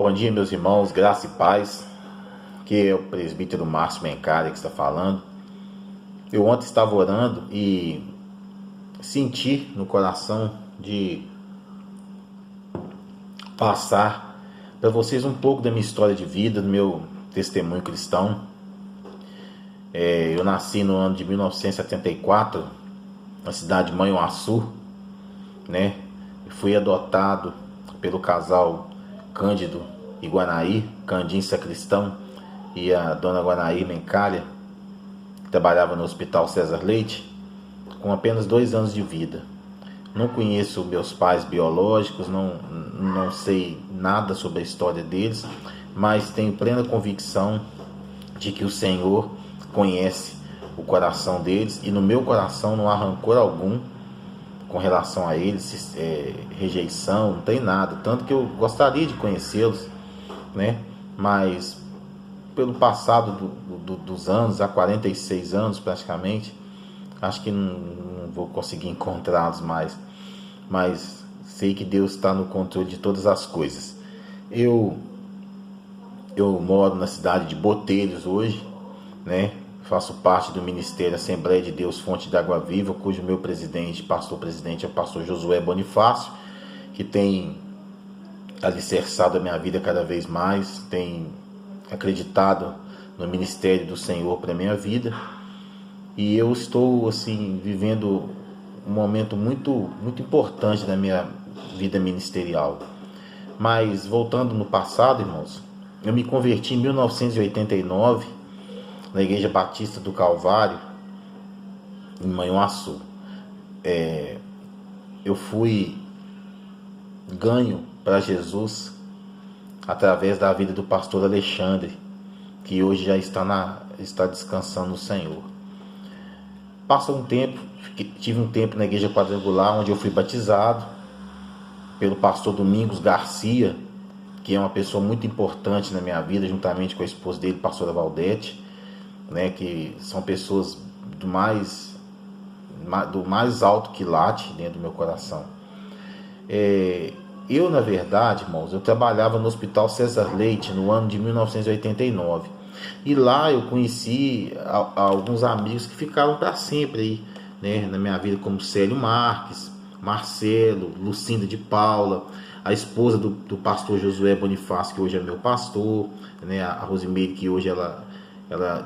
Bom dia, meus irmãos, graça e paz. Que é o presbítero Márcio Mencari que está falando. Eu ontem estava orando e senti no coração de passar para vocês um pouco da minha história de vida, do meu testemunho cristão. Eu nasci no ano de 1974, na cidade de Manhuaçu, né? Fui adotado pelo casal Cândido e Guanaí, Candim Sacristão e a dona Guanaí Mencalha, que trabalhava no Hospital César Leite, com apenas 2 anos de vida. Não conheço meus pais biológicos, não sei nada sobre a história deles, mas tenho plena convicção de que o Senhor conhece o coração deles, e no meu coração não há rancor algum com relação a eles, rejeição, não tem nada, tanto que eu gostaria de conhecê-los, né? Mas pelo passado dos anos, há 46 anos praticamente, acho que não vou conseguir encontrá-los mais, mas sei que Deus está no controle de todas as coisas. Eu moro na cidade de Botelhos hoje, né? Faço parte do Ministério Assembleia de Deus Fonte de Água Viva, cujo meu pastor-presidente é o pastor Josué Bonifácio, que tem alicerçado a minha vida cada vez mais, tem acreditado no ministério do Senhor para a minha vida. E eu estou assim vivendo um momento muito importante da minha vida ministerial. Mas voltando no passado, irmãos, eu me converti em 1989 na Igreja Batista do Calvário, em Manhuaçu. Eu fui ganho para Jesus através da vida do pastor Alexandre, que hoje já está descansando no Senhor. Passou um tempo, tive um tempo na Igreja Quadrangular, onde eu fui batizado pelo pastor Domingos Garcia, que é uma pessoa muito importante na minha vida, juntamente com a esposa dele, pastora Valdete, né, que são pessoas do mais alto quilate dentro do meu coração. Eu, na verdade, irmãos, eu trabalhava no Hospital César Leite no ano de 1989. E lá eu conheci alguns amigos que ficaram para sempre aí, né, na minha vida, como Célio Marques, Marcelo, Lucinda de Paula, a esposa do pastor Josué Bonifácio, que hoje é meu pastor, né, a Rosimeire, que hoje ela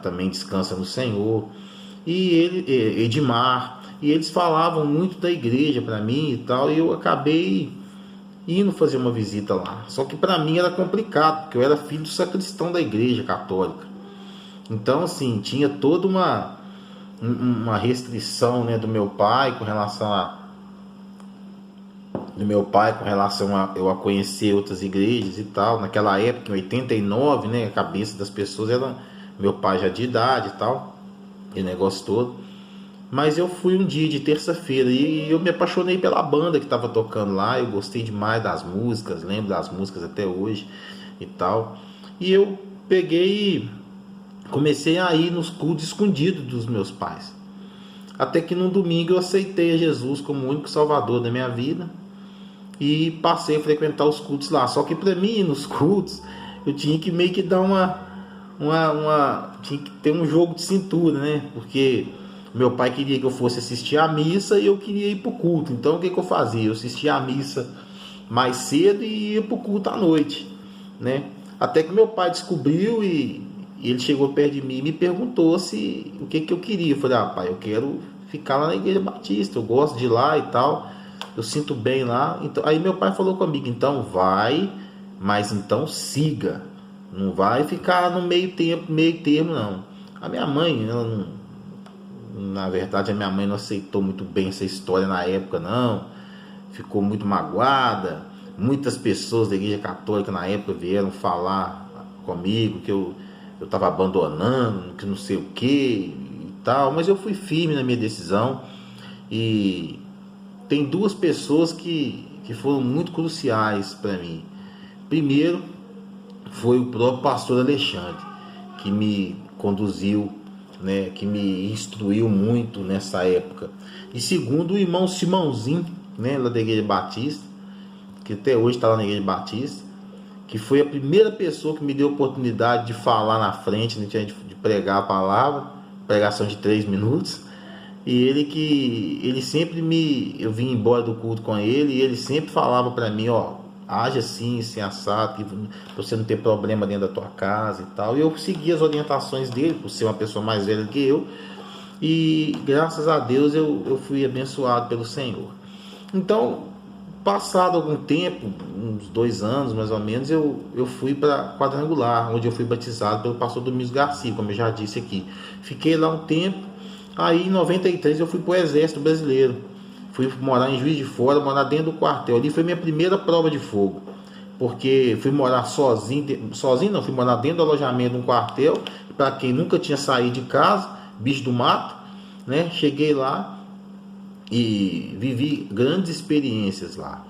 também descansa no Senhor, e Edmar, e eles falavam muito da igreja para mim e tal, e eu acabei indo fazer uma visita lá. Só que para mim era complicado, porque eu era filho do sacristão da igreja católica. Então, assim, tinha toda uma restrição, né, do meu pai com relação a eu a conhecer outras igrejas e tal. Naquela época, em 89, né, a cabeça das pessoas era meu pai já de idade e tal, e negócio todo. Mas eu fui um dia de terça-feira e eu me apaixonei pela banda que estava tocando lá. Eu gostei demais das músicas, lembro das músicas até hoje e tal. E eu peguei e comecei a ir nos cultos escondidos dos meus pais. Até que num domingo eu aceitei a Jesus como o único salvador da minha vida e passei a frequentar os cultos lá. Só que para mim, nos cultos, eu tinha que meio que dar tinha que ter um jogo de cintura, né? Porque meu pai queria que eu fosse assistir a missa e eu queria ir para o culto. Então o que eu fazia? Eu assistia a missa mais cedo e ia para o culto à noite, né? Até que meu pai descobriu e ele chegou perto de mim e me perguntou o que eu queria. Eu falei, pai, eu quero ficar lá na Igreja Batista, eu gosto de ir lá e tal, eu sinto bem lá. Então, aí meu pai falou comigo, então vai, mas então siga, não vai ficar no meio termo não. A minha mãe, na verdade, a minha mãe não aceitou muito bem essa história na época, não. Ficou muito magoada. Muitas pessoas da Igreja Católica na época vieram falar comigo que eu estava abandonando, que não sei o que e tal. Mas eu fui firme na minha decisão. E tem 2 pessoas que foram muito cruciais para mim. Primeiro, foi o próprio pastor Alexandre, que me conduziu, né, que me instruiu muito nessa época. E segundo, o irmão Simãozinho, né, lá da Igreja Batista, que até hoje está lá na Igreja Batista, que foi a primeira pessoa que me deu a oportunidade de falar na frente, né, de pregar a palavra, pregação de 3 minutos. E ele sempre eu vim embora do culto com ele, e ele sempre falava para mim, ó, age assim, assim, assado, pra você não ter problema dentro da tua casa e tal. E eu segui as orientações dele, por ser uma pessoa mais velha que eu, e graças a Deus eu fui abençoado pelo Senhor. Então, passado algum tempo, uns 2 anos mais ou menos, eu fui para Quadrangular, onde eu fui batizado pelo pastor Domingos Garcia, como eu já disse aqui. Fiquei lá um tempo. Aí em 93 eu fui para o Exército Brasileiro, fui morar em Juiz de Fora, morar dentro do quartel. Ali foi minha primeira prova de fogo, porque fui morar sozinho não, fui morar dentro do alojamento de um quartel. Para quem nunca tinha saído de casa, bicho do mato, né? Cheguei lá e vivi grandes experiências lá.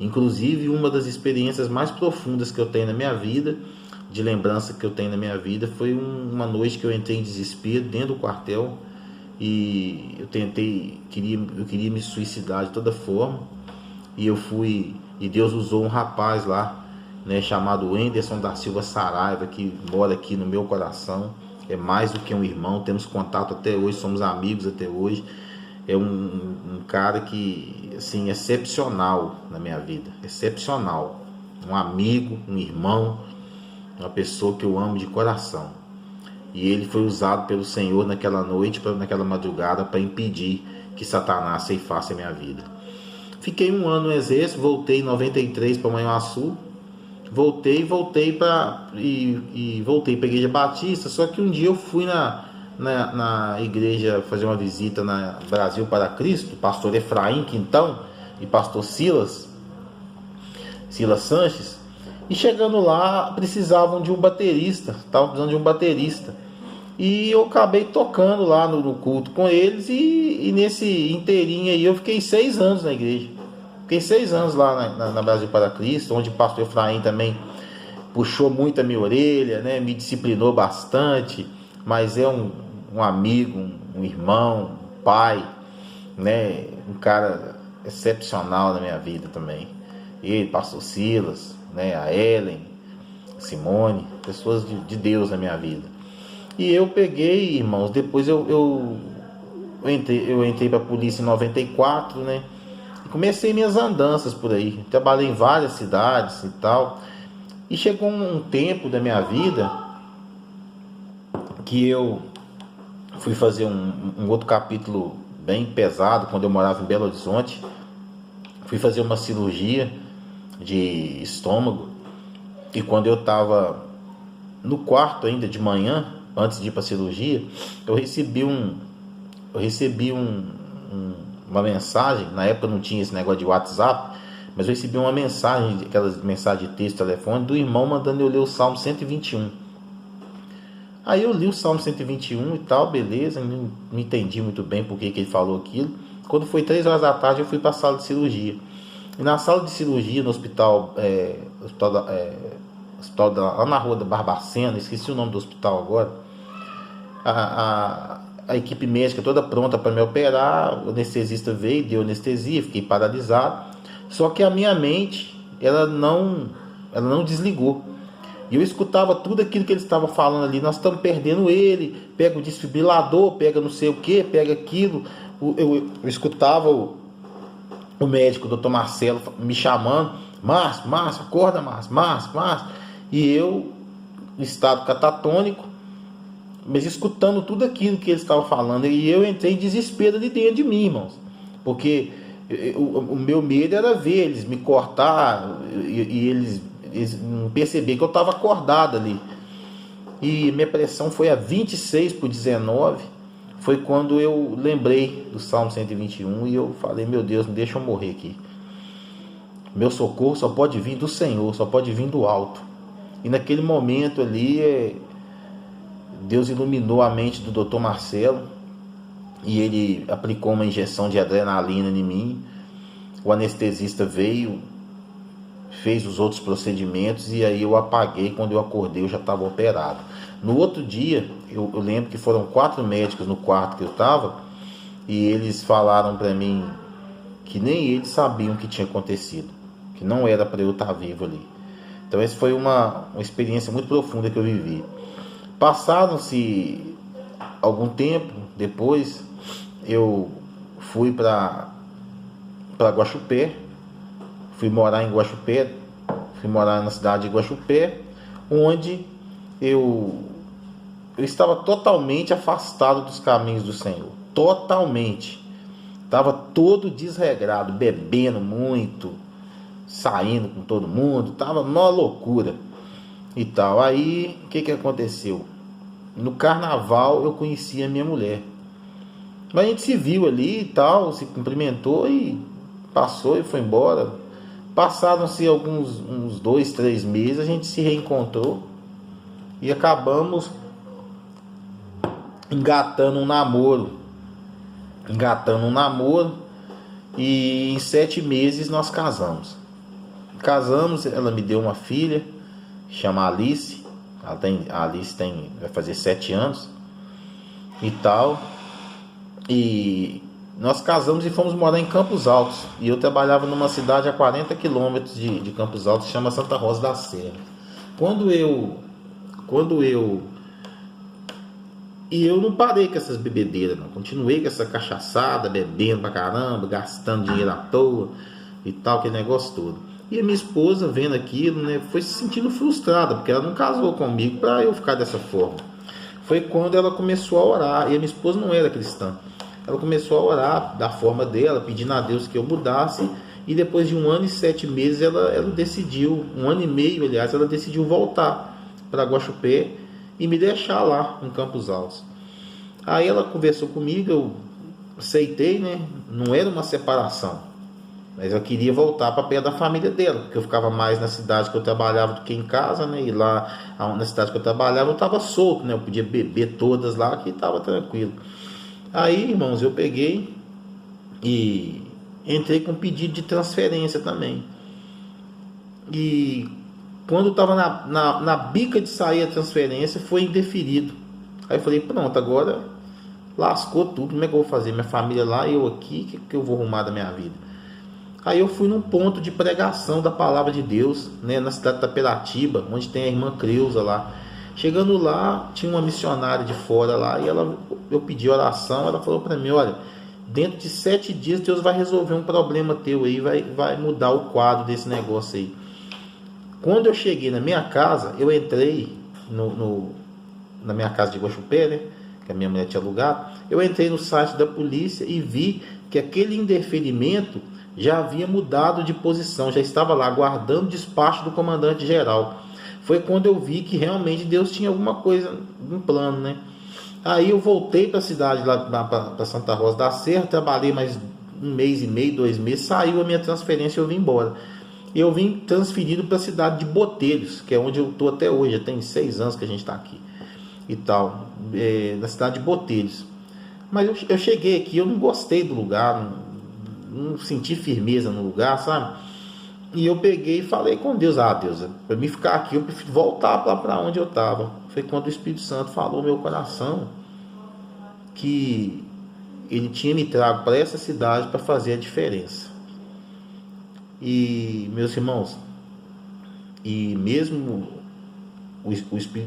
Inclusive, uma das experiências mais profundas que eu tenho na minha vida, de lembrança que eu tenho na minha vida, foi uma noite que eu entrei em desespero dentro do quartel. E eu queria me suicidar de toda forma, e Deus usou um rapaz lá, né, chamado Wenderson da Silva Saraiva, que mora aqui no meu coração, é mais do que um irmão, temos contato até hoje, somos amigos até hoje. É um cara que, assim, excepcional na minha vida, excepcional, um amigo, um irmão, uma pessoa que eu amo de coração. E ele foi usado pelo Senhor naquela noite, naquela madrugada, para impedir que Satanás ceifasse a minha vida. Fiquei 1 ano no Exército, voltei em 93 para Manhuaçu, voltei para a Igreja Batista. Só que um dia eu fui na igreja fazer uma visita na Brasil para Cristo, pastor Efraim Quintão e pastor Silas Sanches, e chegando lá precisavam de um baterista, estavam precisando de um baterista. E eu acabei tocando lá no culto com eles, e nesse inteirinho aí eu fiquei 6 anos na igreja. Fiquei 6 anos lá na Brasil para Cristo, onde o pastor Efraim também puxou muito a minha orelha, né? Me disciplinou bastante, mas é um amigo, um irmão, um pai, né? Um cara excepcional na minha vida também. Ele, pastor Silas, né? A Ellen, Simone, pessoas de Deus na minha vida. E eu peguei, irmãos, depois eu entrei para a polícia em 94, né? E comecei minhas andanças por aí. Trabalhei em várias cidades e tal. E chegou um tempo da minha vida que eu fui fazer um outro capítulo bem pesado, quando eu morava em Belo Horizonte. Fui fazer uma cirurgia de estômago. E quando eu estava no quarto ainda de manhã, antes de ir para a cirurgia, eu recebi uma mensagem. Na época não tinha esse negócio de WhatsApp, mas eu recebi uma mensagem, aquelas mensagens de texto, telefone, do irmão mandando eu ler o Salmo 121. Aí eu li o Salmo 121 e tal, beleza, não entendi muito bem por que ele falou aquilo. Quando foi 3 horas da tarde, eu fui para a sala de cirurgia. E na sala de cirurgia, no hospital lá na rua da Barbacena, esqueci o nome do hospital agora, a equipe médica toda pronta para me operar, o anestesista veio, deu anestesia, fiquei paralisado. Só que a minha mente, ela não desligou. E eu escutava tudo aquilo que eles estavam falando ali. Nós estamos perdendo ele, pega o desfibrilador, pega não sei o que, pega aquilo. Eu escutava o médico, o Dr. Marcelo, me chamando: Márcio, acorda, Márcio. E eu, em estado catatônico, mas escutando tudo aquilo que eles estavam falando. E eu entrei em desespero ali dentro de mim, irmãos. Porque o meu medo era ver eles me cortar e eles não perceber que eu estava acordado ali. E minha pressão foi a 26/19. Foi quando eu lembrei do Salmo 121 e eu falei: meu Deus, não deixa eu morrer aqui. Meu socorro só pode vir do Senhor, só pode vir do alto. E naquele momento ali, Deus iluminou a mente do Dr. Marcelo e ele aplicou uma injeção de adrenalina em mim. O anestesista veio, fez os outros procedimentos e aí eu apaguei. Quando eu acordei, eu já estava operado. No outro dia, eu lembro que foram 4 médicos no quarto que eu estava, e eles falaram para mim que nem eles sabiam o que tinha acontecido, que não era para eu estar vivo ali. Então essa foi uma experiência muito profunda que eu vivi. Passaram-se algum tempo depois, eu fui para Guaxupé, fui morar em Guaxupé, fui morar na cidade de Guaxupé, onde eu estava totalmente afastado dos caminhos do Senhor, totalmente. Estava todo desregrado, bebendo muito, saindo com todo mundo, estava uma loucura e tal. Aí, o que aconteceu? No carnaval eu conheci a minha mulher. Mas a gente se viu ali e tal, se cumprimentou e passou e foi embora. Passaram-se uns 2, 3 meses, a gente se reencontrou e acabamos engatando um namoro. E em 7 meses nós casamos. Ela me deu uma filha, chama Alice. A Alice vai fazer 7 anos e tal. E nós casamos e fomos morar em Campos Altos. E eu trabalhava numa cidade a 40 quilômetros de Campos Altos, chama Santa Rosa da Serra. E eu não parei com essas bebedeiras, não. Continuei com essa cachaçada, bebendo pra caramba, gastando dinheiro à toa e tal, aquele negócio todo. E a minha esposa, vendo aquilo, né, foi se sentindo frustrada, porque ela não casou comigo para eu ficar dessa forma. Foi quando ela começou a orar, e a minha esposa não era cristã. Ela começou a orar da forma dela, pedindo a Deus que eu mudasse, e depois de 1 ano e 7 meses, ela decidiu, 1 ano e meio, aliás, ela decidiu voltar para Guaxupé e me deixar lá em Campos Altos. Aí ela conversou comigo, eu aceitei, né? Não era uma separação, mas eu queria voltar para perto da família dela, porque eu ficava mais na cidade que eu trabalhava do que em casa, né? E lá na cidade que eu trabalhava eu estava solto, né? Eu podia beber todas lá, que estava tranquilo. Aí, irmãos, eu peguei e entrei com pedido de transferência também. E quando estava na bica de sair a transferência, foi indeferido. Aí eu falei, pronto, agora lascou tudo, como é que eu vou fazer? Minha família lá, eu aqui, que eu vou arrumar da minha vida? Aí eu fui num ponto de pregação da palavra de Deus, né, na cidade de Taperatiba, onde tem a irmã Creuza lá. Chegando lá, tinha uma missionária de fora lá, e eu pedi oração, ela falou para mim, olha, dentro de 7 dias Deus vai resolver um problema teu aí, vai mudar o quadro desse negócio aí. Quando eu cheguei na minha casa, eu entrei na minha casa de Guaxupé, né, que a minha mulher tinha alugado, eu entrei no site da polícia e vi que aquele indeferimento já havia mudado de posição, já estava lá aguardando despacho do comandante geral. Foi quando eu vi que realmente Deus tinha alguma coisa, um plano, né? Aí eu voltei para a cidade, lá para Santa Rosa da Serra, trabalhei mais 1 mês e meio, 2 meses, saiu a minha transferência e eu vim embora. Eu vim transferido para a cidade de Botelhos, que é onde eu estou até hoje, já tem 6 anos que a gente está aqui e tal, na cidade de Botelhos. Mas eu cheguei aqui, eu não gostei do lugar, não senti firmeza no lugar, sabe? E eu peguei e falei com Deus, Deus, para mim ficar aqui, eu prefiro voltar para onde eu estava. Foi quando o Espírito Santo falou no meu coração que ele tinha me trago para essa cidade para fazer a diferença. E, meus irmãos, e mesmo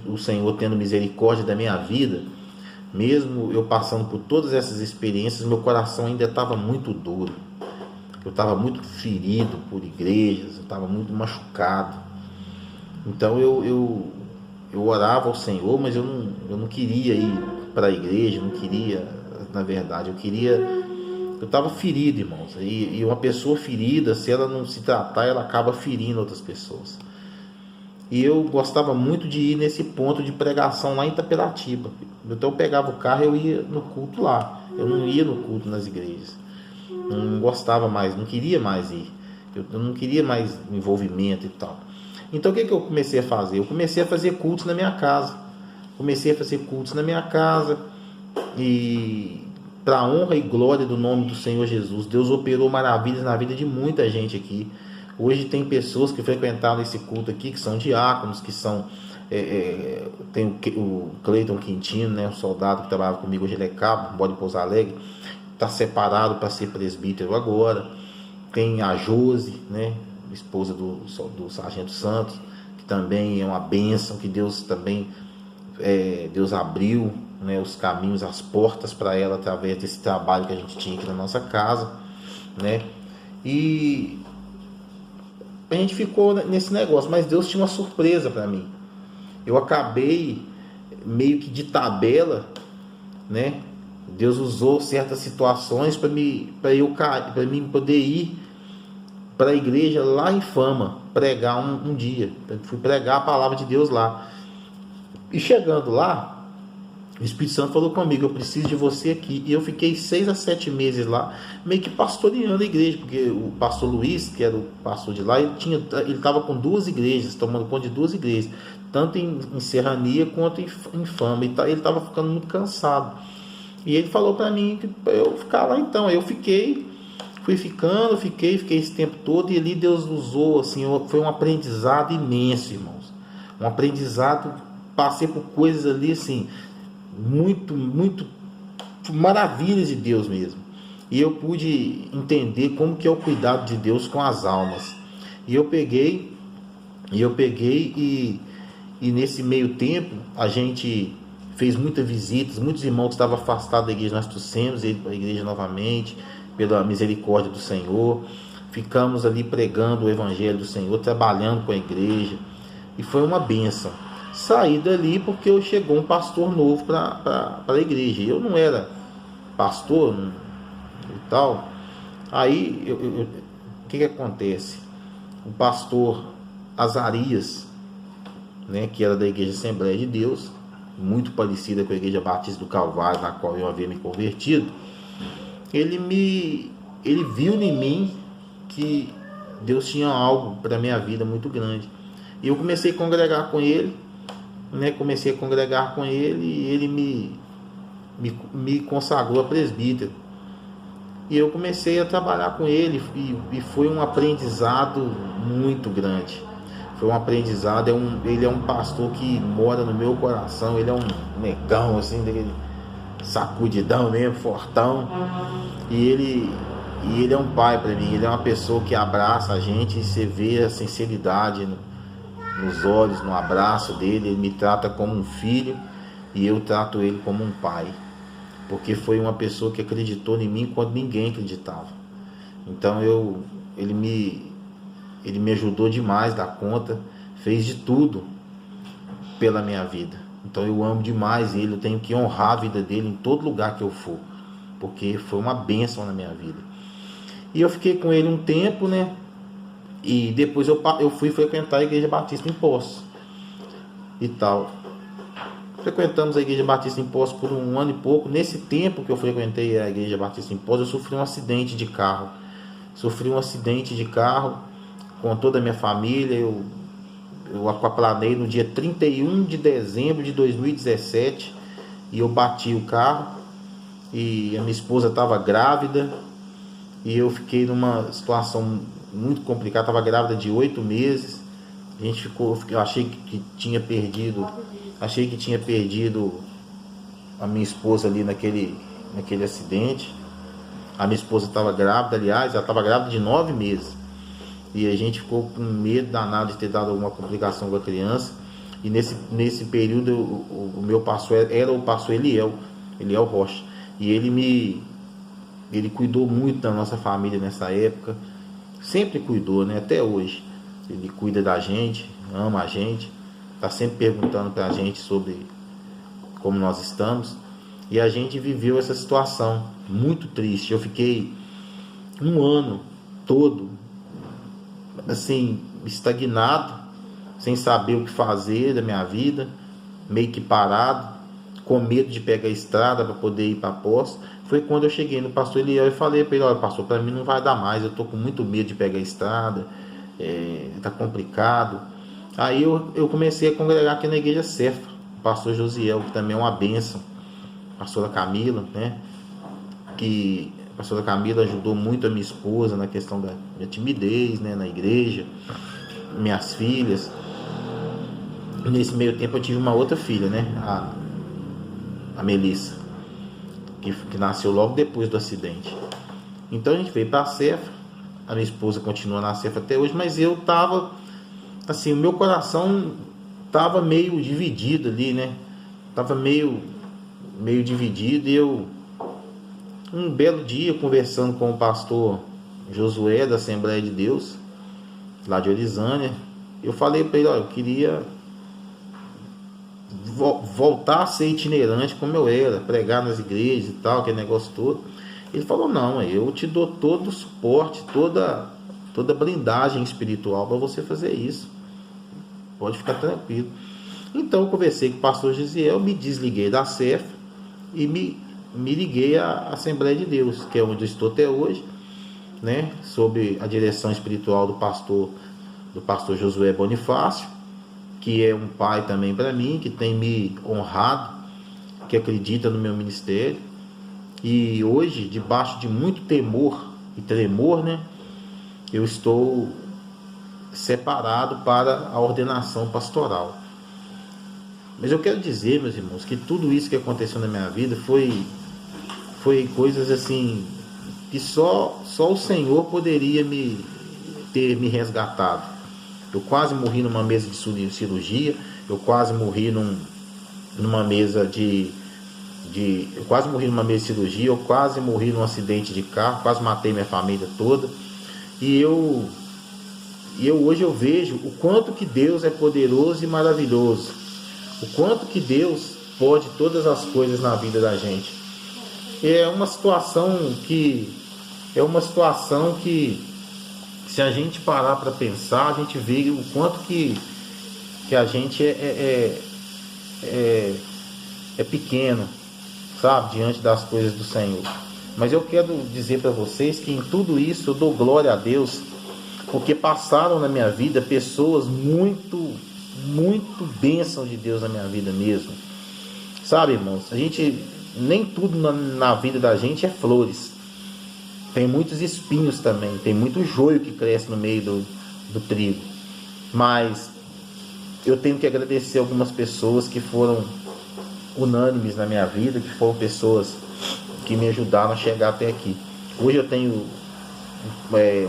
o Senhor tendo misericórdia da minha vida, mesmo eu passando por todas essas experiências, meu coração ainda estava muito duro. Eu estava muito ferido por igrejas, eu estava muito machucado. Então eu orava ao Senhor, mas eu não queria ir para a igreja, não queria, na verdade, eu estava ferido, irmãos. E uma pessoa ferida, se ela não se tratar, ela acaba ferindo outras pessoas. E eu gostava muito de ir nesse ponto de pregação lá em Itaperatiba. Então eu pegava o carro e eu ia no culto lá. Eu não ia no culto nas igrejas. Não gostava mais, não queria mais ir. Eu não queria mais envolvimento e tal. Então o que eu comecei a fazer? Eu comecei a fazer cultos na minha casa. E para a honra e glória do nome do Senhor Jesus, Deus operou maravilhas na vida de muita gente aqui. Hoje tem pessoas que frequentaram esse culto aqui, que são diáconos, que são... tem o Cleiton Quintino, né, um soldado que trabalhava comigo, hoje ele é cabo, mora em Pouso Alegre, está separado para ser presbítero agora. Tem a Josi, né, esposa do Sargento Santos, também é uma bênção, que Deus também Deus abriu, né, os caminhos, as portas para ela através desse trabalho que a gente tinha aqui na nossa casa, né? E a gente ficou nesse negócio, mas Deus tinha uma surpresa para mim. Eu acabei meio que de tabela, né? Deus usou certas situações para mim poder ir para a igreja lá em Fama, pregar um dia. Eu fui pregar a palavra de Deus lá. E chegando lá, o Espírito Santo falou comigo: eu preciso de você aqui. E eu fiquei 6 a 7 meses lá, meio que pastoreando a igreja, porque o pastor Luiz, que era o pastor de lá, ele estava com 2 igrejas, tomando conta de 2 igrejas, tanto em Serrania quanto em Fama. Ele estava ficando muito cansado. E ele falou para mim que eu ficar lá então. Aí eu fiquei esse tempo todo, e ali Deus usou, assim, foi um aprendizado imenso, irmãos. Um aprendizado, passei por coisas ali, assim, muito, muito maravilhas de Deus mesmo. E eu pude entender como que é o cuidado de Deus com as almas. E eu peguei e nesse meio tempo a gente fez muitas visitas, muitos irmãos que estavam afastados da igreja, nós trouxemos ele para a igreja novamente, pela misericórdia do Senhor. Ficamos ali pregando o evangelho do Senhor, trabalhando com a igreja, e foi uma bênção. Saí dali porque chegou um pastor novo para a igreja. Eu não era pastor e tal. Aí o que acontece? O pastor Azarias, né, que era da igreja Assembleia de Deus, muito parecida com a igreja Batista do Calvário, na qual eu havia me convertido, ele viu em mim que Deus tinha algo para a minha vida muito grande. E eu comecei a congregar com ele, né? E ele me consagrou a presbítero. E eu comecei a trabalhar com ele, e foi um aprendizado muito grande. Foi um aprendizado. Ele é um pastor que mora no meu coração. Ele é um negão, assim, daquele sacudidão mesmo, fortão. E ele é um pai para mim. Ele é uma pessoa que abraça a gente, e você vê a sinceridade nos olhos, no abraço dele. Ele me trata como um filho, e eu trato ele como um pai, porque foi uma pessoa que acreditou em mim quando ninguém acreditava. Então ele me ajudou demais da conta, fez de tudo pela minha vida. Então eu amo demais ele, eu tenho que honrar a vida dele em todo lugar que eu for, porque foi uma bênção na minha vida. E eu fiquei com ele um tempo, né? E depois eu fui frequentar a igreja Batista em Poços e tal. Frequentamos a igreja Batista em Poços por 1 ano e pouco. Nesse tempo que eu frequentei a igreja Batista em Poços, eu sofri um acidente de carro. Com toda a minha família. Eu aquaplanei no dia 31 de dezembro de 2017, e eu bati o carro, e a minha esposa estava grávida, e eu fiquei numa situação muito complicada. Estava grávida de 8 meses. Eu achei que tinha perdido a minha esposa ali naquele acidente. A minha esposa estava grávida, aliás, ela estava grávida de 9 meses. E a gente ficou com medo danado de ter dado alguma complicação com a criança. E nesse período o meu pastor era o pastor Eliel Rocha. E ele cuidou muito da nossa família nessa época. Sempre cuidou, né? Até hoje. Ele cuida da gente, ama a gente, está sempre perguntando para a gente sobre como nós estamos. E a gente viveu essa situação muito triste. Eu fiquei 1 ano todo assim, estagnado, sem saber o que fazer da minha vida, meio que parado, com medo de pegar a estrada para poder ir para Poços. Foi quando eu cheguei no pastor Eliel e falei para ele: olha, pastor, para mim não vai dar mais, eu estou com muito medo de pegar a estrada, está complicado. Aí eu comecei a congregar aqui na igreja Cefa, o pastor Josiel, que também é uma bênção, a pastora Camila, né? Que a pastora Camila ajudou muito a minha esposa na questão da minha timidez, né, na igreja, minhas filhas. E nesse meio tempo eu tive uma outra filha, né, a Melissa, que nasceu logo depois do acidente. Então a gente veio para a Cefa. A minha esposa continua na Cefa até hoje, mas eu estava assim, o meu coração tava meio dividido ali, né? Tava meio dividido, e eu, um belo dia, conversando com o pastor Josué da Assembleia de Deus, lá de Orizânia, eu falei para ele: eu queria voltar a ser itinerante como eu era, pregar nas igrejas e tal, aquele negócio todo. Ele falou: não, eu te dou todo o suporte, toda blindagem espiritual para você fazer isso, pode ficar tranquilo. Então eu conversei com o pastor Gisiel, me desliguei da CEF e me liguei à Assembleia de Deus, que é onde eu estou até hoje, né, sob a direção espiritual do pastor Josué Bonifácio, que é um pai também para mim, que tem me honrado, que acredita no meu ministério. E hoje, debaixo de muito temor e tremor, né, eu estou separado para a ordenação pastoral. Mas eu quero dizer, meus irmãos, que tudo isso que aconteceu na minha vida foi coisas assim que só o Senhor poderia ter me resgatado. Eu quase morri numa mesa de cirurgia, eu quase morri numa mesa de eu quase morri numa mesa de cirurgia, eu quase morri num acidente de carro, quase matei minha família toda. E eu hoje eu vejo o quanto que Deus é poderoso e maravilhoso, o quanto que Deus pode todas as coisas na vida da gente. É uma situação que se a gente parar para pensar, a gente vê o quanto que a gente é pequeno, sabe, diante das coisas do Senhor. Mas eu quero dizer para vocês que em tudo isso eu dou glória a Deus, porque passaram na minha vida pessoas muito bênção de Deus na minha vida mesmo. Sabe, irmãos, a gente, nem tudo na vida da gente é flores. Tem muitos espinhos também, tem muito joio que cresce no meio do trigo. Mas eu tenho que agradecer algumas pessoas que foram unânimes na minha vida, que foram pessoas que me ajudaram a chegar até aqui. Hoje eu tenho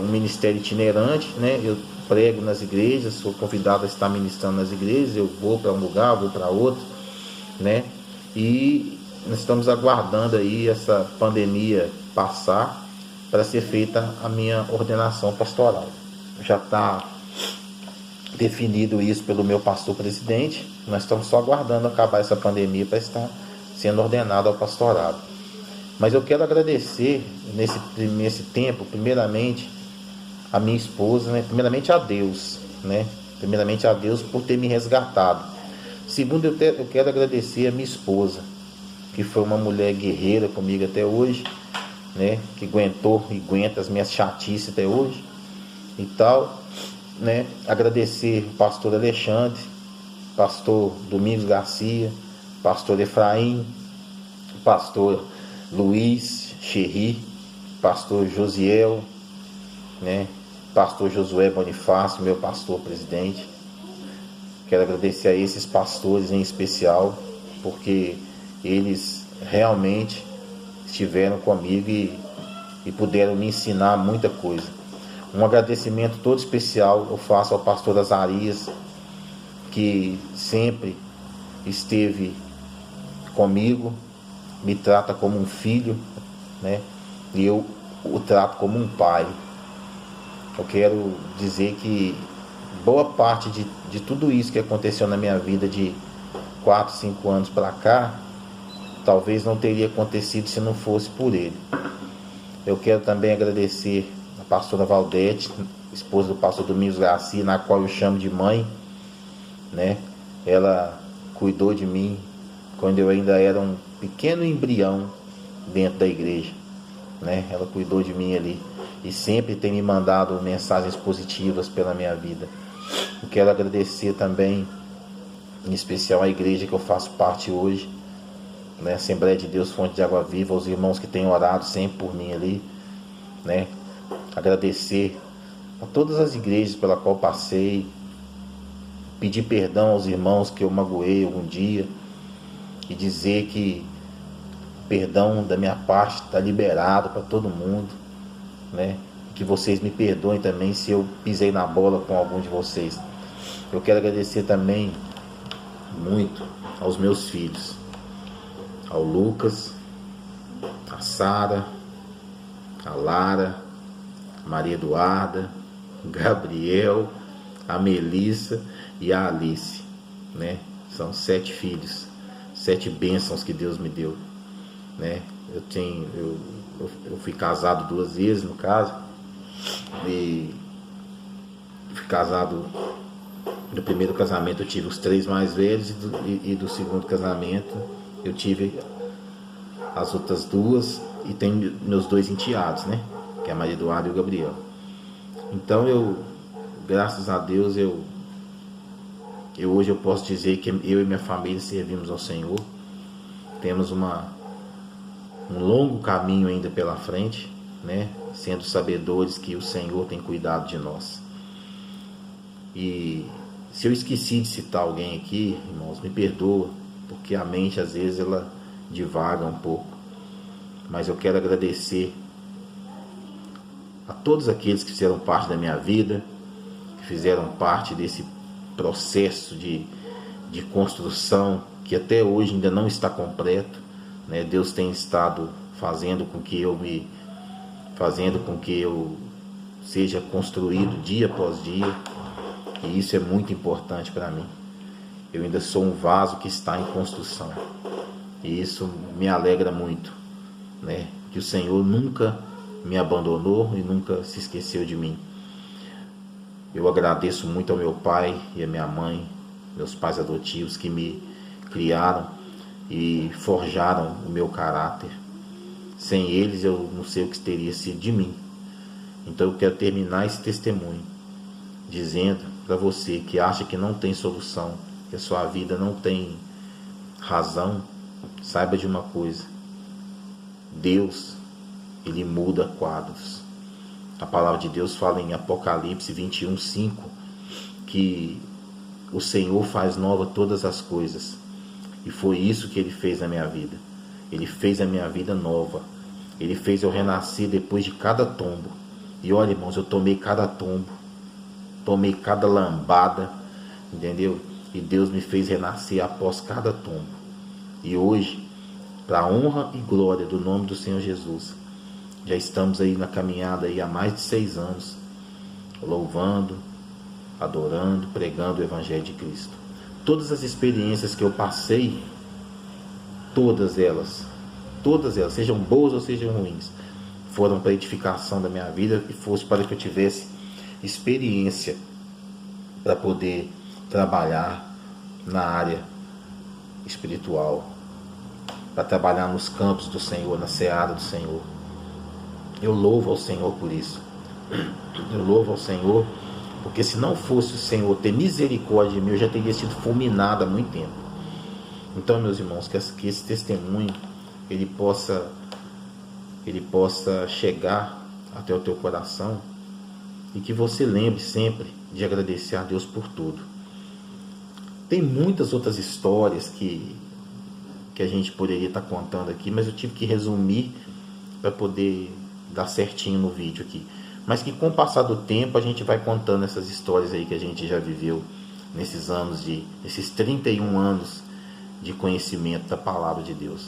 um ministério itinerante, né? Eu prego nas igrejas, sou convidado a estar ministrando nas igrejas, eu vou para um lugar, vou para outro, né? E nós estamos aguardando aí essa pandemia passar para ser feita a minha ordenação pastoral. Já está definido isso pelo meu pastor presidente, nós estamos só aguardando acabar essa pandemia para estar sendo ordenado ao pastorado. Mas eu quero agradecer nesse tempo, primeiramente, a minha esposa, né? Primeiramente a Deus, né? Primeiramente a Deus por ter me resgatado. Segundo, eu quero agradecer a minha esposa, que foi uma mulher guerreira comigo até hoje, né? Que aguentou e aguenta as minhas chatices até hoje e tal, né? Agradecer o pastor Alexandre, pastor Domingos Garcia, pastor Efraim, pastor Luiz Cherry, pastor Josiel, né? Pastor Josué Bonifácio, meu pastor presidente. Quero agradecer a esses pastores em especial, porque eles realmente estiveram comigo e puderam me ensinar muita coisa. Um agradecimento todo especial eu faço ao pastor Azarias, que sempre esteve comigo, me trata como um filho, né? E eu o trato como um pai. Eu quero dizer que boa parte de tudo isso que aconteceu na minha vida de 4, 5 anos para cá, talvez não teria acontecido se não fosse por ele. Eu quero também agradecer a pastora Valdete, esposa do pastor Domingos Garcia, na qual eu chamo de mãe, né? Ela cuidou de mim quando eu ainda era um pequeno embrião dentro da igreja, né? Ela cuidou de mim ali e sempre tem me mandado mensagens positivas pela minha vida. Eu quero agradecer também, em especial, a igreja que eu faço parte hoje, né? Assembleia de Deus Fonte de Água Viva, os irmãos que têm orado sempre por mim ali, né? Agradecer a todas as igrejas pela qual passei, pedir perdão aos irmãos que eu magoei algum dia e dizer que o perdão da minha parte está liberado para todo mundo, né? Que vocês me perdoem também se eu pisei na bola com algum de vocês. Eu quero agradecer também muito aos meus filhos, ao Lucas, a Sara, a Lara, a Maria Eduarda, o Gabriel, a Melissa e a Alice, né? São 7 filhos, 7 bênçãos que Deus me deu, né? Eu fui casado 2 vezes, no caso, e fui casado. Do primeiro casamento eu tive os 3 mais velhos, e do segundo casamento eu tive as outras 2, e tenho meus 2 enteados, né? Que é a Maria Eduarda e o Gabriel. Então graças a Deus, hoje eu posso dizer que eu e minha família servimos ao Senhor. Temos um longo caminho ainda pela frente, né? Sendo sabedores que o Senhor tem cuidado de nós. E se eu esqueci de citar alguém aqui, irmãos, me perdoa, porque a mente às vezes ela divaga um pouco. Mas eu quero agradecer a todos aqueles que fizeram parte da minha vida, que fizeram parte desse processo de construção que até hoje ainda não está completo, né? Deus tem estado fazendo com que eu seja construído dia após dia. E isso é muito importante para mim. Eu ainda sou um vaso que está em construção. E isso me alegra muito, né? Que o Senhor nunca me abandonou e nunca se esqueceu de mim. Eu agradeço muito ao meu pai e à minha mãe, meus pais adotivos, que me criaram e forjaram o meu caráter. Sem eles eu não sei o que teria sido de mim. Então eu quero terminar esse testemunho dizendo para você que acha que não tem solução, que a sua vida não tem razão, saiba de uma coisa: Deus, Ele muda quadros. A palavra de Deus fala em Apocalipse 21:5 que o Senhor faz nova todas as coisas. E foi isso que Ele fez na minha vida. Ele fez a minha vida nova. Ele fez eu renascer depois de cada tombo. E olha, irmãos, eu tomei cada tombo, tomei cada lambada, entendeu? E Deus me fez renascer após cada tombo. E hoje, para a honra e glória do nome do Senhor Jesus, já estamos aí na caminhada aí há mais de 6 anos, louvando, adorando, pregando o Evangelho de Cristo. Todas as experiências que eu passei, todas elas, sejam boas ou sejam ruins, foram para a edificação da minha vida e fosse para que eu tivesse experiência para poder trabalhar na área espiritual, para trabalhar nos campos do Senhor, na seara do Senhor. Eu louvo ao Senhor por isso. Eu louvo ao Senhor, porque se não fosse o Senhor ter misericórdia de mim, eu já teria sido fulminado há muito tempo. Então, meus irmãos, que esse testemunho ele possa chegar até o teu coração, e que você lembre sempre de agradecer a Deus por tudo. Tem muitas outras histórias que a gente poderia estar contando aqui, mas eu tive que resumir para poder dar certinho no vídeo aqui. Mas que com o passar do tempo a gente vai contando essas histórias aí que a gente já viveu nesses 31 anos de conhecimento da palavra de Deus.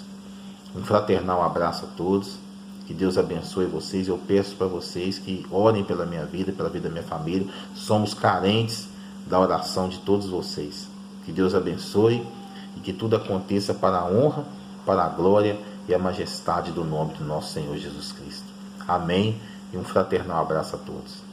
Um fraternal abraço a todos. Que Deus abençoe vocês. Eu peço para vocês que orem pela minha vida, pela vida da minha família. Somos carentes da oração de todos vocês. Que Deus abençoe e que tudo aconteça para a honra, para a glória e a majestade do nome do nosso Senhor Jesus Cristo. Amém. E um fraternal abraço a todos.